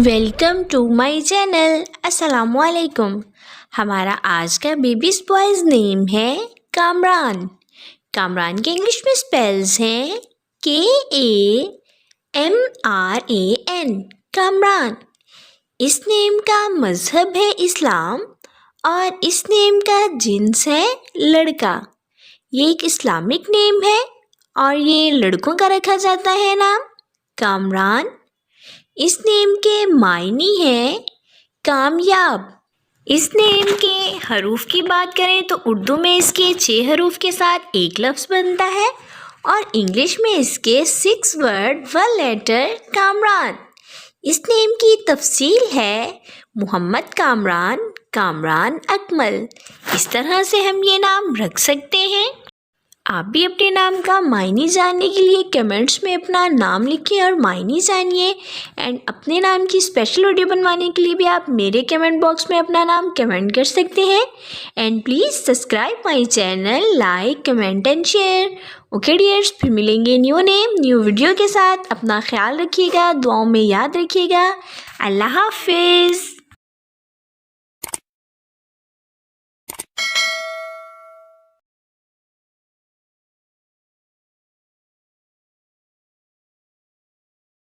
Welcome to my channel. السلام علیکم. ہمارا آج کا بیبیز بوائز نیم ہے کامران. کامران کے انگلش میں اسپیلز ہیں KAMRAN. کامران. اس نیم کا مذہب ہے اسلام اور اس نیم کا جنس ہے لڑکا. یہ ایک اسلامک نیم ہے اور یہ لڑکوں کا رکھا جاتا ہے نام کامران. اس نیم کے معنی ہیں کامیاب. اس نیم کے حروف کی بات کریں تو اردو میں اس کے 6 حروف کے ساتھ ایک لفظ بنتا ہے اور انگلش میں اس کے 6 ورڈ 1 لیٹر کامران. اس نیم کی تفصیل ہے محمد کامران، کامران اکمل. اس طرح سے ہم یہ نام رکھ سکتے ہیں. آپ بھی اپنے نام کا معنی جاننے کے لیے کمنٹس میں اپنا نام لکھیں اور معنی جانیے. اینڈ اپنے نام کی اسپیشل ویڈیو بنوانے کے لیے بھی آپ میرے کمنٹ باکس میں اپنا نام کمنٹ کر سکتے ہیں. And please subscribe my channel, like, comment and share. Okay dears, پھر ملیں گے نیو نیم نیو ویڈیو کے ساتھ. اپنا خیال رکھیے گا، دعاؤں میں یاد رکھیے گا. اللہ حافظ.